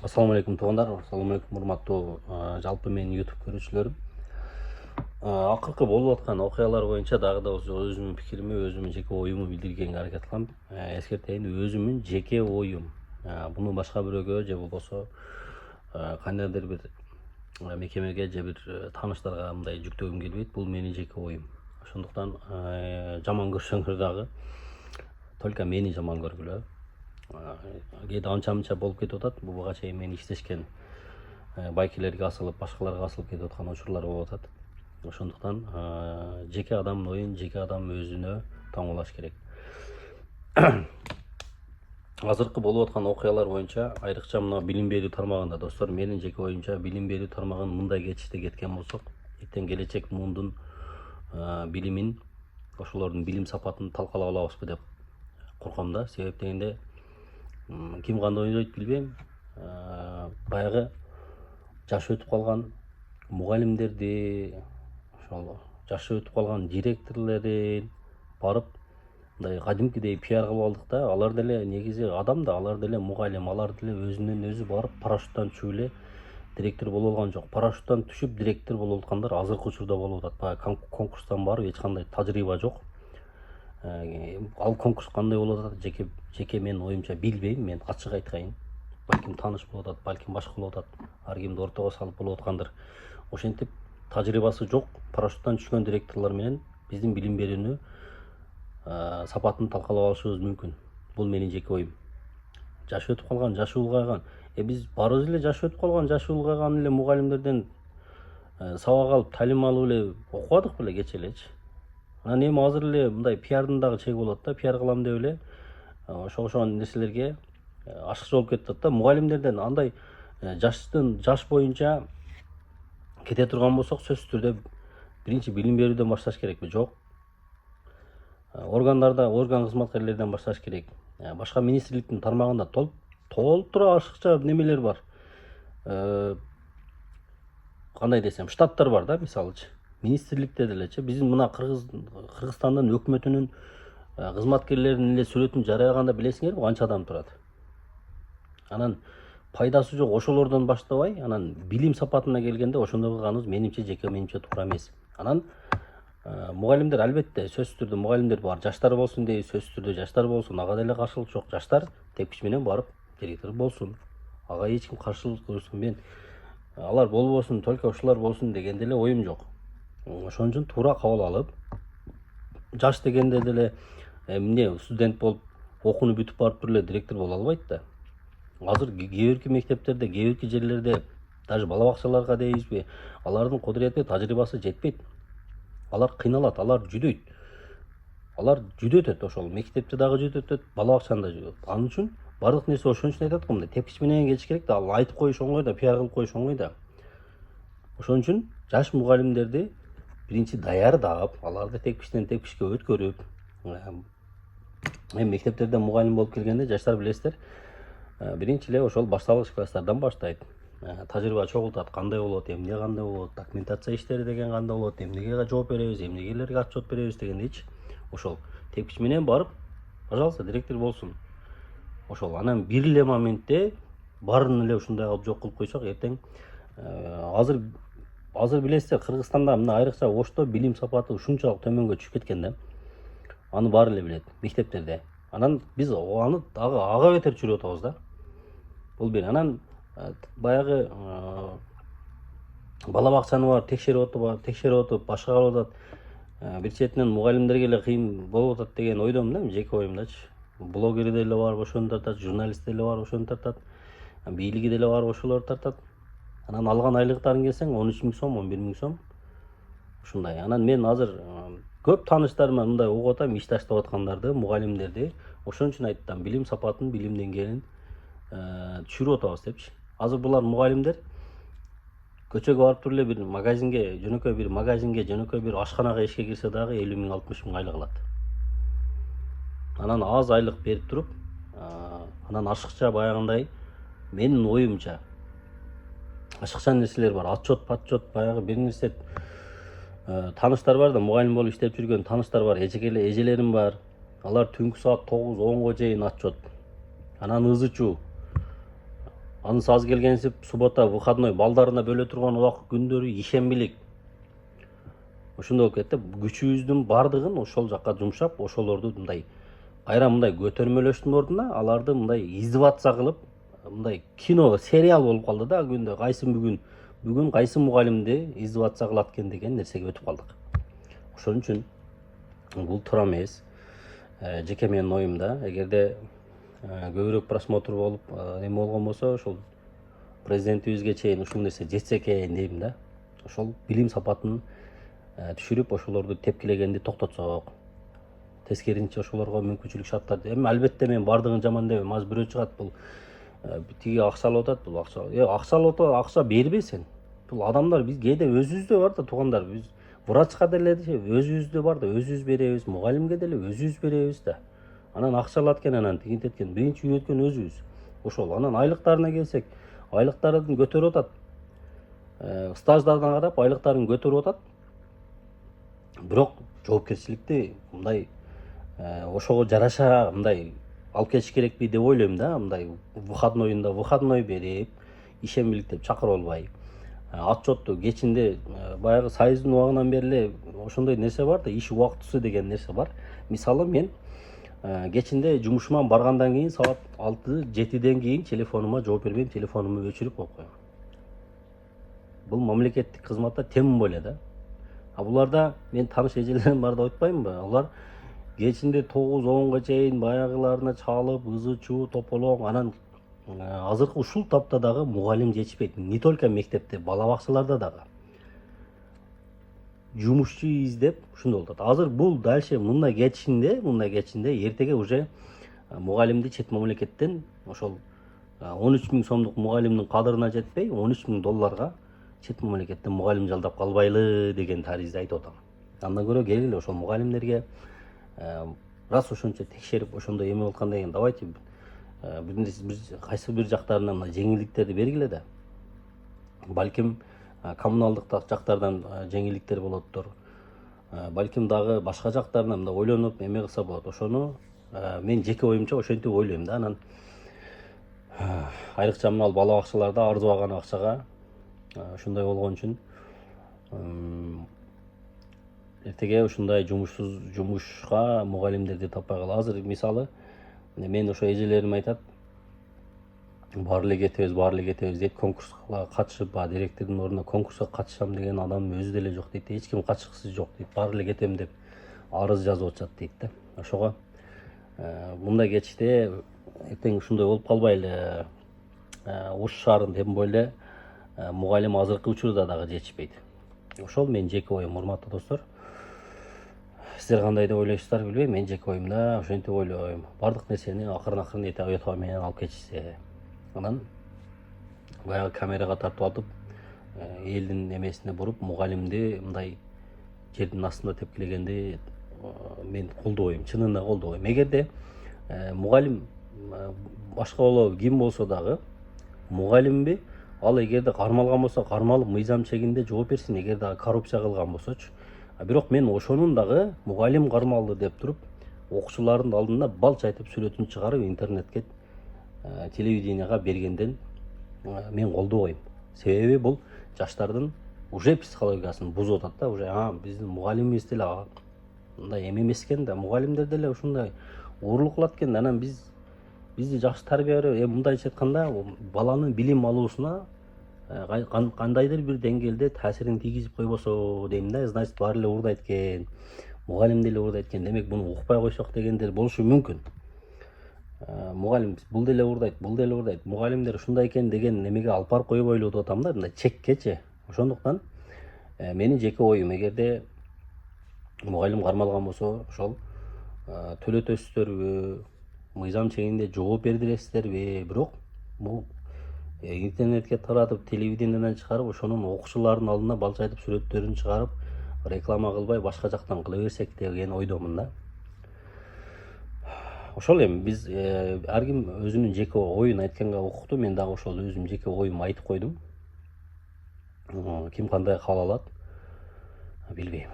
Assalamu alaikum туугандар, assalamu alaikum урматтуу жалпы менин YouTube көрүүчүлөрүм. Акыркы болуп аткан окуялар боюнча дагы да өзүмдүн пикирими, өзүмдүн жеке оюмду билдиргенге аракет кылам. Эскертейин, өзүмдүн жеке оюм. Буну башка бирөөгө же болбосо кандайдыр бир мекемеге же бир тааныштарга мындай жүктөгүм келбейт. Бул менин жеке оюм. Ошондуктан жаман көрсөңөр дагы только мени жаман көргүлө. Кээде анча мынча болуп кетип атат. Буга чейин мен иштешкен байкелерге асылып, башкаларга асылып кетип аткан учурлар болуп атат. Ошондуктан жеке адамдын оюн жеке адам өзүнө таңуулаш керек. Азыркы болуп аткан окуялар боюнча, айрыкча мына билим берүү тармагында достор, менин жеке оюмча билим берүү тармагын мындай кетиште кеткен болсок, эртең келечек мундун билимин, ошолордун билим сапатын талкалап алабызбы деп корком да. Себеп дегенде ким кандай ойнойт билбейм. Баягы жашы өтүп калган мугалимдерди, ошол жашы өтүп калган директорлордун барып мындай кадимкидей пиар кылып алдык да. Алар деле негизи адам да, алар деле мугалим, алар деле өзүнөн өзү барып парашюттан түшүп эле директор боло алган жок. Парашюттан түшүп директор болуп аткандар азыркы учурда болуп атат. Баягы конкурстан барып эч кандай тажрыйба жок. Ал конкурс кандай болуп атат, жеке менин оюмча билбейм. Мен ачык айткайын. Балким тааныш болуп атат, балким башка болуп атат. Ар кимди ортого салып болуп аткандыр. Ошентип тажрыйбасы жок парашюттан түшкөн директорлор менен биздин билим берүүнү сапатын талкалап алышыбыз мүмкүн. Бул менин жеке оюм. Жашы өтүп калган, жашы улгайган, биз баарыбыз эле жашы өтүп калган, жашы улгайган эле мугалимдерден сабак алып, талим алып эле окубадык беле кече элечи. Анан эми азыр эле мындай пиардын дагы чеги болот да. Пиар кылам деп эле ошогон нерселерге ашыкчы болуп кетет да. Мугалимдерден андай жаш боюнча кете турган болсок, сөзсүз түрдө биринчи билим берүүдөн башташ керекпи? Жок. Орган кызматкерлерден башташ керек. Башка министрликтин тармагында толтура ашыкча немелер бар. Кандай десем, штаттар бар да, мисалычы. Министрликте делечи биздин мына Кыргызстандын өкмөтүнүн кызматкерлеринин эле сүрөтүн жарыяганда билесиңерби канча адам турат. Анан пайдасы жок ошолордон баштабай, анан билим сапатына келгенде ошондой кылганыбыз менимче туура эмес. Анан мугалимдер албетте сөзсүз түрдө мугалимдер бар, жаштар болсун дейбиз, сөзсүз түрдө жаштар болсун, ага деле каршылык жок. Жаштар тепкич менен барып директор болсун. Ага эч ким каршылык көрсөтпөйт. Мен алар болбосун, только ушулар болсун деген деле оюм жок. Ошон үчүн туура кабыл алып, жаш дегенде деле эмне студент болуп окууну бүтүп барып туруп эле директор боло албайт да. Азыр кээ бирки мектептерде, кээ бирки жерлерде, даже бала бакчаларга дейбизби, алардын кудурети, тажрыйбасы жетпейт. Алар кыйналат, алар жүдөйт. Алар жүдөтөт, ошол мектепте дагы жүдөтөт, бала бакчаны да жүдөтөт. Анын үчүн бардык нерсе ошон үчүн айтат го, мындай тепкич менен келиш керек да. Ал айтып коюш оңой да, пиар кылып коюш оңой да. Ошон үчүн жаш мугалимдерди биринчи даярдап, аларды тепкичтен тепкичке өткөрүп, эми мектептерде мугалим болуп келгенде жаштар билесиздер, биринчи эле ошол башталгыч класстардан баштайт. Тажрыйба чогултат, кандай болот, эмне кандай болот, документация иштери деген кандай болот, эмнеге жооп беребиз, эмнегелерге отчет беребиз дегендейчи. Ошол тепкич менен барып, пожалуйста, директор болсун. Ошол анан бир эле моментте баарын эле ушундай кылып жок кылып койсок, эртең азыр билесиздер, Кыргызстанда мына айрыкча Ошто билим сапаты ушунчалык төмөнгө түшүп кеткен да. Аны баары эле билет мектептерде. Анан биз аны ага бетер чүрүп атабыз да. Бул бир. Анан баягы бала бакчаны бар текшерип отуп, башка кылып атат. Бир четинен мугалимдерге эле кыйын болуп атат деген ойдомун да, жеке оюмдачы. Блогер деле бар, ошону тартат, журналист деле бар, ошону тартат. Бийлиги деле бар, ошолорду тартат. Анан алган айлыктарын келсең 13 000 сом, 11 000 сом. Ушундай. Анан мен азыр көп тааныштарыма мындай угуп атам, иш таштап аткандарды, мугалимдерди. Ошон үчүн айттым, билим сапатын, билим деңгээлин түшүрүп атабыз депчи. Азыр булар мугалимдер көчөгө барып туруп эле бир магазинге, жөнөкөй бир ашканага ишке кирсе дагы 50 000, 60 000 айлык алат. Анан аз айлык берип туруп, анан ашыкча баягындай менин оюмча ашыкча нерселер бар. Отчет, баягы бир нерсе тааныштар бар да, мугалим болуп иштеп жүргөн тааныштар бар, эжелерим бар. Алар түнкү саат 9-10го чейин отчет. Анан ызы чуу. анысы аз келгенсип суббота выходной балдарына бөлө турган убакыт күндөрү ишенбилик ошондой болуп кетти. Күчүбүздүн бардыгын ошол жакка жумшап, ошолорду мындай кайра мындай көтөрмөлөштүн ордуна аларды мындай издеваться кылып, мындай кино, сериал болуп калды да. Күндө кайсы бүгүн кайсы мугалимди издеваться кылат экен деген нерсеге өтүп калдык. Ошон үчүн бул туура эмес. Жеке менин оюмда, эгерде көбүрөөк просмотр болуп эме болгон болсо, ошол президентибизге чейин ушул нерсе жетсе экен дейм да. Ошол билим сапатын түшүрүп, ошолорду тепкилегенди токтотсок. Тескерисинче ошолорго мүмкүнчүлүк шарттарды. Эми албетте мен бардыгын жаман дебем. Азыр бирөө чыгат, бул тиги акча алып атат, бул акча. Акча алып атат, акча бербей сен. Бул адамдар биз кээде өзүбүздө бар да, туугандар. Биз врачка деле өзүбүздө бар да, өзүбүз беребиз, мугалимге деле өзүбүз беребиз да. Анан акча алат экен, анан тигинт эткен, биринчи үйөткөн өзүбүз. Ошол. Анан айлыктарына келсек, айлыктарын көтөрүп атат. Стаждардан карап айлыктарын көтөрүп атат. Бирок жоопкерчиликти мындай ошого жараша мындай алып кетиш керекпи деп ойлойм да. Мындай выходной берип, ишенбилик деп чакырып албай, отчетту кечинде баягы союздун убагынан бери эле ошондой нерсе бар да, иш убактысы деген нерсе бар. Мисалы мен кечинде жумушума баргандан кийин саат 6-7ден кийин телефонума жооп бербейм, телефонумду өчүрүп коюп коем. Бул мамлекеттик кызматта тем более да. Буларда мен тааныш эжелерим бар деп айтпаймынбы? Алар кечинде 9-10га чейин баягыларына чалып, ызы чуу, тополоң, анан азыркы ушул тапта дагы мугалим жетишпейт. Не только мектепте, бала бакчаларда дагы. Жумушчу издеп ушундай болуп атат. Азыр бул дальше мындай кетишинде эртеге уже мугалимди чет мамлекеттен ошол 13 000 сомдук мугалимдин кадырына жетпей, 13 000 долларга чет мамлекеттен мугалим жалдап калбайлы деген таризди айтып атам. Андан көрө келгиле ошол мугалимдерге раз ошончо текшерип, ошондой эме болуп кандай экен, давайте кайсы бир жактарынан жеңилдиктерди бергиле да. Балким коммуналдык жактардан жеңилдиктер болоттур. Балким дагы башка жактарынан мындай ойлонуп эме кылса болот. Ошону мен жеке оюмча ошентип ойлойм да. Анан айрыкча мына бала бакчаларда арзыбаган акчага ушундай болгон үчүн эртеге ушундай жумушка мугалимдерди таппай калат. Азыр мисалы мен ошо эжелерим айтат, баары эле кетебиз дейт, конкурска катышып, директордун ордуна конкурска катышам деген адам өзү деле жок дейт, эч ким катышкысы жок дейт, баары эле кетем деп арыз жазып атышат дейт да. Ошого мындай кетиште эртең ушундай болуп калбайлы. Ош шаарын тем более мугалим азыркы учурда дагы жетишпейт. Ошол менин жеке оюм, урматтуу достор. Сиздер кандай деп ойлойсуздар билбейм, мен жеке оюмда ошентип ойлойм. Бардык нерсени акырын өтө менен алып кетишсе, анан баягы камерага тартып атып, элдин эмесине буруп, мугалимди мындай жердин астында тепкилегенди мен колдобойм, чынында колдобойм. Эгерде мугалим башка болобу, ким болсо дагы, мугалимби ал эгерде кармалган болсо, кармалып мыйзам чегинде жооп берсин, эгерде коррупция кылган болсочу. Бирок мен ошонун дагы мугалим кармалды деп туруп, окуучулардын алдында балча айтып сүрөтүн чыгарып интернетке, телевиденияга бергенден мен колдобойм. Себеби бул жаштардын уже психологиясын бузуп атат да. Уже биздин мугалимибиз деле мындай эме эмес экен да, мугалимдер деле ушундай уурлук кылат экен. Анан бизди жакшы тарбия берип, мындайча айтканда, баланын билим алуусуна кандайдыр бир деңгээлде таасирин тийгизип койбосо дейм да. Значит, баары эле уурдайт экен, мугалим деле уурдайт экен, демек буну укпай койсок дегендер болушу мүмкүн. Мугалим бул деле уурдайт, мугалимдер ушундай экен деген немеге алып барып койбойлу деп атам да, мындай чеккечи. Ошондуктан менин жеке оюм, эгерде мугалим кармалган болсо, ошол төлөтөсүздөрбү, мыйзам чегинде жооп бердиресиздерби? Бирок бул интернетке таратып, телевиденияден чыгарып, ошонун окуучулардын алдына балча айтып сүрөттөрүн чыгарып, реклама кылбай башка жактан кыла берсек деген ойдомун да. Ошол эми биз ар ким өзүнүн жеке оюн айтканга укуктуу. Мен дагы ошол өзүм жеке оюмду айтып койдум. Ким кандай кабыл алат билбейм.